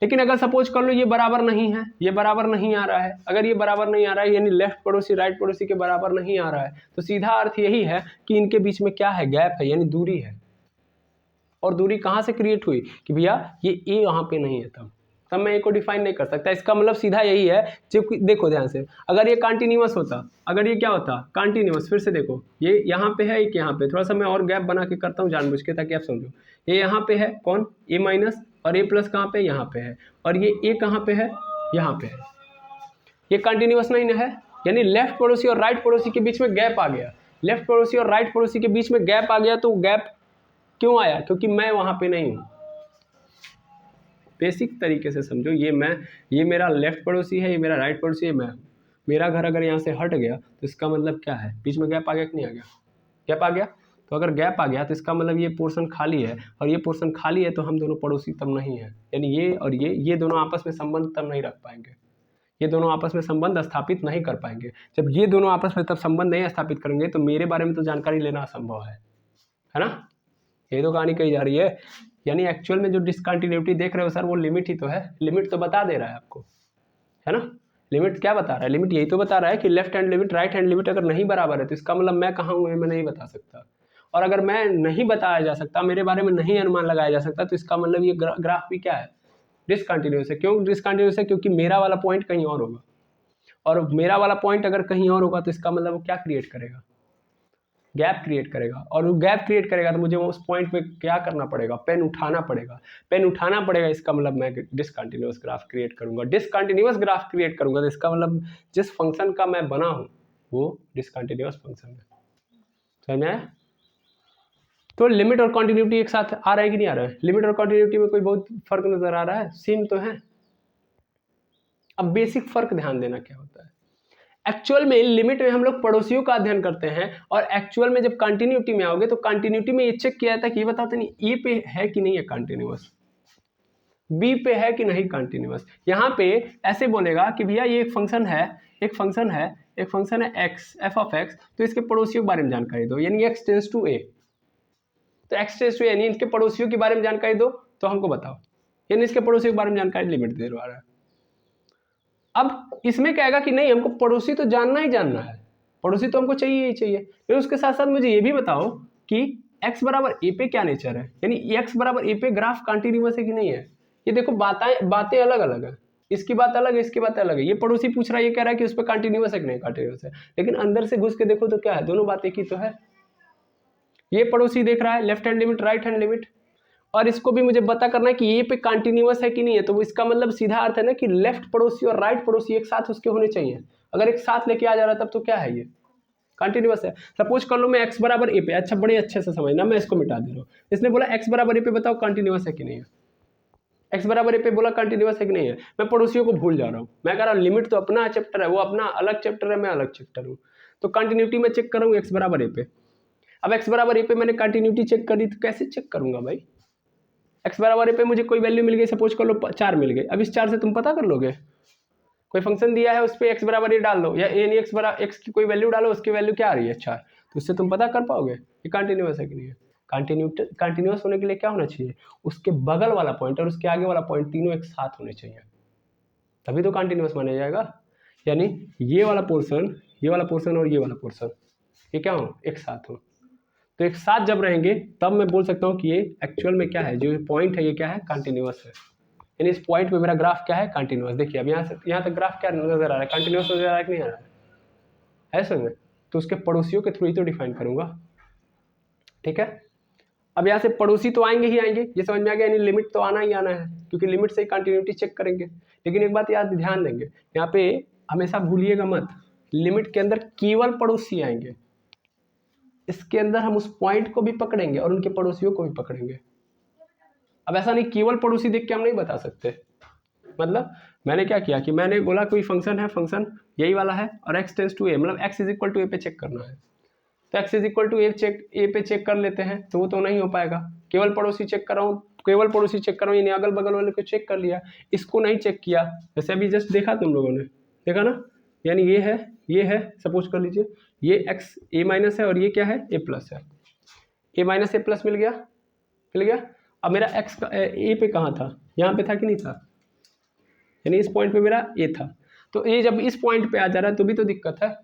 लेकिन अगर सपोज कर लो ये बराबर नहीं है, ये बराबर नहीं आ रहा है, अगर ये बराबर नहीं आ रहा है यानी लेफ्ट पड़ोसी राइट पड़ोसी के बराबर नहीं आ रहा है, तो सीधा अर्थ यही है कि इनके बीच में क्या है, गैप है, यानी दूरी है। और दूरी कहाँ से क्रिएट हुई कि भैया ये ए यहाँ पे नहीं है, तब मैं ए को डिफाइन नहीं कर सकता। इसका मतलब सीधा यही है, जो देखो ध्यान से, अगर ये कॉन्टिन्यूअस होता, अगर ये क्या होता कॉन्टिन्यूअस, फिर से देखो ये यहाँ पे है, एक यहाँ पे, थोड़ा सा मैं और गैप बना के करता हूँ जानबूझ के ताकि आप समझो। ये यहाँ पे है कौन, ए माइनस, और ए प्लस कहाँ पे, यहाँ पे है, और ये ए कहाँ पे है, यहाँ पे है। ये कंटिन्यूअस नहीं है, यानी लेफ्ट पड़ोसी और राइट पड़ोसी के बीच में गैप आ गया। लेफ्ट पड़ोसी और राइट पड़ोसी के बीच में गैप आ गया, तो गैप क्यों आया, क्योंकि मैं वहां पे नहीं हूं। बेसिक तरीके से समझो, ये मेरा लेफ्ट पड़ोसी है, ये मेरा राइट पड़ोसी है, मैं हूं। मेरा घर अगर यहाँ से हट गया तो इसका मतलब क्या है, बीच में गैप आ गया कि नहीं आ गया, गैप आ गया। तो अगर गैप आ गया तो इसका मतलब ये पोर्शन खाली है, और ये पोर्शन खाली है तो हम दोनों पड़ोसी तब नहीं है, यानी ये और ये दोनों आपस में संबंध तब नहीं रख पाएंगे, ये दोनों आपस में संबंध स्थापित नहीं कर पाएंगे। जब ये दोनों आपस में तब संबंध नहीं स्थापित करेंगे तो मेरे बारे में तो जानकारी लेना असंभव है ना। ये तो कहानी कही जा रही है, यानी एक्चुअल में जो डिसकंटिन्यूटी देख रहे हो सर वो लिमिट ही तो है, लिमिट तो बता दे रहा है आपको, है ना। लिमिट क्या बता रहा है, लिमिट यही तो बता रहा है कि left hand limit right hand limit अगर नहीं बराबर है तो इसका मतलब मैं कहाँ हूँ मैं नहीं बता सकता, और अगर मैं नहीं बताया जा सकता, मेरे बारे में नहीं अनुमान लगाया जा सकता, तो इसका मतलब ये ग्राफ भी क्या है, डिसकंटिन्यूअस है। क्यों डिसकंटिन्यूअस है, क्योंकि मेरा वाला पॉइंट कहीं और होगा, और मेरा वाला पॉइंट अगर कहीं और होगा तो इसका मतलब वो क्या क्रिएट करेगा, गैप क्रिएट करेगा, और वो गैप क्रिएट करेगा तो मुझे उस पॉइंट पे क्या करना पड़ेगा, पेन उठाना पड़ेगा, पेन उठाना पड़ेगा। इसका मतलब मैं डिसकंटिन्यूअस ग्राफ क्रिएट करूंगा, डिसकंटिन्यूअस ग्राफ क्रिएट करूंगा तो इसका मतलब जिस फंक्शन का मैं बना हूं वो डिसकंटिन्यूअस फंक्शन है। समझ में आया। तो लिमिट और कॉन्टिन्यूटी एक साथ आ रहा है कि नहीं आ रहा है, लिमिट और कॉन्टिन्यूटी में कोई बहुत फर्क नजर आ रहा है, सेम तो है। अब बेसिक फर्क ध्यान देना क्या होता है, एक्चुअल में लिमिट में हम लोग पड़ोसियों का अध्ययन करते हैं, और एक्चुअल में जब कंटिन्यूटी में आओगे तो कंटिन्यूटी में ये चेक किया जाता है कि ये बताते नहीं ए पे है कि नहीं है कंटिन्यूअस, बी पे है कि नहीं कंटिन्यूअस। यहाँ पे ऐसे बोलेगा कि भैया ये एक फंक्शन है, एक फंक्शन है एक्स, एफ ऑफ एक्स, तो इसके पड़ोसियों के बारे में जानकारी दो, यानी एक्स टेंस टू ए, तो एक्स टेंस टू यानी इसके पड़ोसियों के बारे में जानकारी दो, तो हमको बताओ, यानी इसके पड़ोसियों के बारे में जानकारी लिमिट दे रहा है। अब इसमें कहेगा कि नहीं हमको पड़ोसी तो जानना ही जानना है, पड़ोसी तो हमको चाहिए ही चाहिए, लेकिन उसके साथ साथ मुझे ये भी बताओ कि x बराबर ए पे क्या नेचर है, यानी x बराबर ए पे ग्राफ कंटिन्यूअस है कि नहीं है। ये देखो बातें अलग अलग है, इसकी बात अलग है, इसकी बात अलग है। ये पड़ोसी पूछ रहा है, ये कह रहा है कि उस पर कंटिन्यूअस है कि नहीं कंटिन्यूअस है, लेकिन अंदर से घुस के देखो तो क्या है, दोनों बातें की तो है। ये पड़ोसी देख रहा है left hand limit right hand limit, और इसको भी मुझे पता करना है कि ये पे कंटिन्यूअस है कि नहीं है, तो इसका मतलब सीधा अर्थ है ना कि लेफ्ट पड़ोसी और राइट पड़ोसी एक साथ उसके होने चाहिए। अगर एक साथ लेके आ जा रहा है तब तो क्या है, ये कंटिन्यूअस है। सपोज कर लो मैं x बराबर ए पे, अच्छा बड़े अच्छे से समझना, मैं इसको मिटा दे रहा हूँ। इसने बोला x बराबर ए पे बताओ कंटिन्यूअस है कि नहीं है, x बराबर ए पे बोला कंटिन्यूअस है कि नहीं है। मैं पड़ोसियों को भूल जा रहा हूँ, मैं कह रहा हूँ लिमिट तो अपना चैप्टर है, वो अपना अलग चैप्टर है, मैं अलग चैप्टर हूँ, तो कंटिन्यूटी में चेक करूँ x बराबर ए पे। अब x बराबर ए पे मैंने कंटिन्यूटी चेक करी, तो कैसे चेक करूंगा भाई, x बराबर ए पे मुझे कोई वैल्यू मिल गई, सपोज कर लो 4 मिल गई, अब इस 4 से तुम पता कर लोगे, कोई फंक्शन दिया है उस पर x बराबर ए डाल दो, या यानी x की कोई वैल्यू डालो, उसकी वैल्यू क्या आ रही है 4, तो उससे तुम पता कर पाओगे कि कंटिन्यूअस है कि नहीं है। कंटिन्यूअस होने के लिए क्या होना चाहिए, उसके बगल वाला पॉइंट और उसके आगे वाला पॉइंट तीनों एक साथ होने चाहिए, तभी तो कंटिन्यूअस माना जाएगा। यानी ये वाला पोर्शन और ये वाला पोर्शन ये क्या हो, एक साथ हो, तो एक साथ जब रहेंगे तब मैं बोल सकता हूँ कि ये एक्चुअल में क्या है, जो पॉइंट है ये क्या है, कंटिन्यूअस है। यानी इस पॉइंट पे मेरा ग्राफ क्या है, कंटिन्यूअस। देखिए अब यहाँ तक ग्राफ क्या नजर आ रहा है, कंटिन्यूअस नजर आ रहा है कि नहीं आ रहा है समझ में, तो उसके पड़ोसियों के थ्रू ही तो डिफाइन करूंगा। ठीक है, अब यहाँ से पड़ोसी तो आएंगे ही आएंगे, ये समझ में आ गया, यानी लिमिट तो आना ही आना है, क्योंकि लिमिट से ही कंटिन्यूटी चेक करेंगे। लेकिन एक बात याद ध्यान देंगे, यहाँ पे हमेशा भूलिएगा मत, लिमिट के अंदर केवल पड़ोसी आएंगे, इसके अंदर हम उस पॉइंट को भी पकड़ेंगे और उनके पड़ोसियों को भी पकड़ेंगे। अब ऐसा नहीं केवल पड़ोसी देख के हम नहीं बता सकते, मतलब मैंने क्या किया कि मैंने बोला कोई फंक्शन है, फंक्शन यही वाला है और x टेंस टू ए, मतलब x is equal to a पे चेक करना है, तो x is equal to a पे चेक कर लेते हैं, तो वो तो नहीं हो पाएगा। केवल पड़ोसी चेक कर रहा हूँ, केवल पड़ोसी चेक कर रहा हूँ, यानी अगल बगल वाले को चेक कर लिया, इसको नहीं चेक किया। जैसे अभी जस्ट देखा तुम लोगों ने, देखा ना, यानी ये है सपोज कर लीजिए, ये एक्स ए माइनस है और ये क्या है ए प्लस है, ए माइनस ए प्लस मिल गया। अब मेरा एक्स ए पे कहाँ था, यहाँ पे था कि नहीं था, यानी इस पॉइंट पे मेरा ए था। तो ये जब इस पॉइंट पे आ जा रहा है तो भी तो दिक्कत है।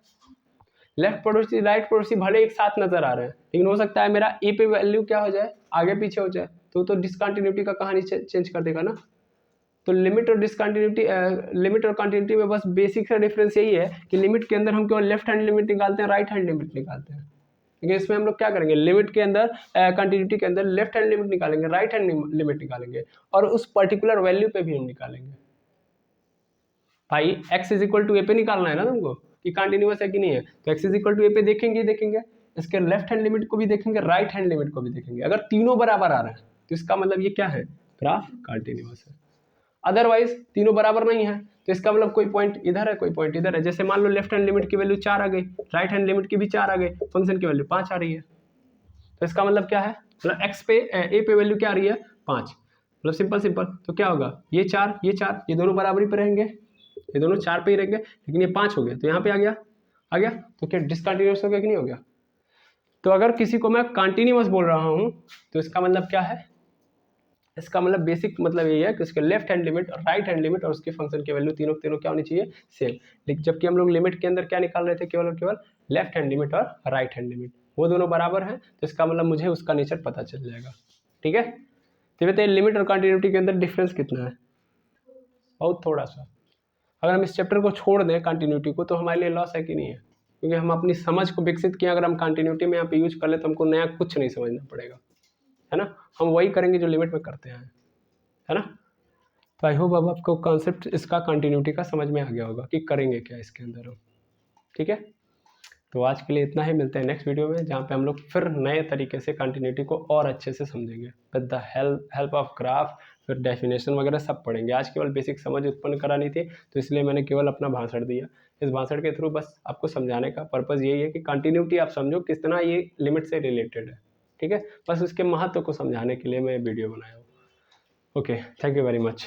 लेफ्ट पड़ोसी राइट पड़ोसी भले एक साथ नजर आ रहे हैं, लेकिन हो सकता है मेरा ए पे वैल्यू क्या हो जाए, आगे पीछे हो जाए, तो डिसकंटिन्यूटी का कहानी चेंज कर देगा ना। तो लिमिट और डिसकंटिन्यूटी, लिमिट और कंटिन्यूटी में बस बेसिक सा डिफरेंस यही है कि लिमिट के अंदर हम केवल लेफ्ट हैंड लिमिट निकालते हैं, राइट हैंड लिमिट निकालते हैं। लेकिन इसमें हम लोग क्या करेंगे, लिमिट के अंदर कंटिन्यूटी के अंदर लेफ्ट हैंड लिमिट निकालेंगे, राइट हैंड लिमिट निकालेंगे, और उस पर्टिकुलर वैल्यू पे भी हम निकालेंगे। भाई x is equal to a पे निकालना है ना तुमको कि कंटिन्यूअस है कि नहीं है, तो x is equal to a पे देखेंगे, इसके लेफ्ट हैंड लिमिट को भी देखेंगे, राइट हैंड लिमिट को भी देखेंगे। अगर तीनों बराबर आ रहा है तो इसका मतलब ये क्या है, ग्राफ कंटिन्यूअस है। अदरवाइज तीनों बराबर नहीं है तो इसका मतलब कोई पॉइंट इधर है, कोई पॉइंट इधर है। जैसे मान लो लेफ्ट हैंड लिमिट की वैल्यू 4 आ गई, राइट हैंड लिमिट की भी 4 आ गई, फंक्शन की वैल्यू 5 आ रही है, तो इसका मतलब क्या है, मतलब एक्स पे ए पे वैल्यू क्या आ रही है 5, मतलब सिंपल। तो क्या होगा, ये 4 ये दोनों बराबरी पे रहेंगे, ये दोनों 4 पे ही रहेंगे, लेकिन ये 5 हो गया तो यहाँ पे आ गया, तो क्या डिसकंटिन्यूअस हो गया कि नहीं हो गया। तो अगर किसी को मैं कंटिन्यूअस बोल रहा हूँ तो इसका मतलब क्या है, इसका मतलब बेसिक मतलब यही है कि उसके लेफ्ट हैंड लिमिट और राइट हैंड लिमिट और उसके फंक्शन की वैल्यू तीनों क्या होनी चाहिए, सेम। लेकिन जबकि हम लोग लिमिट के अंदर क्या निकाल रहे थे, केवल लेफ्ट हैंड लिमिट और राइट हैंड लिमिट, वो दोनों बराबर हैं, तो इसका मतलब मुझे उसका नेचर पता चल जाएगा। ठीक है, तो बताइए लिमिट और कंटिन्यूटी के अंदर डिफरेंस कितना है, बहुत थोड़ा सा। अगर हम इस चैप्टर को छोड़ दें कंटिन्यूटी को तो हमारे लिए लॉस है कि नहीं है, क्योंकि हम अपनी समझ को विकसित किए, अगर हम कंटिन्यूटी में यहाँ पे यूज कर ले तो हमको नया कुछ नहीं समझना पड़ेगा, है ना, हम वही करेंगे जो लिमिट में करते हैं, है ना। तो आई होप अब आपको कॉन्सेप्ट इसका कंटिन्यूटी का समझ में आ गया होगा कि करेंगे क्या इसके अंदर हम। ठीक है, तो आज के लिए इतना ही, मिलते हैं नेक्स्ट वीडियो में जहाँ पे हम लोग फिर नए तरीके से कंटिन्यूटी को और अच्छे से समझेंगे with the help of graph, फिर डेफिनेशन वगैरह सब पढ़ेंगे। आज केवल बेसिक समझ उत्पन्न करानी थी तो इसलिए मैंने केवल अपना भाषण दिया। इस भाषण के थ्रू बस आपको समझाने का पर्पज़ यही है कि कंटिन्यूटी आप समझो कितना ये लिमिट से रिलेटेड है। ठीक है, बस उसके महत्व को समझाने के लिए मैं वीडियो बनाया हूँ। Okay, thank you very much.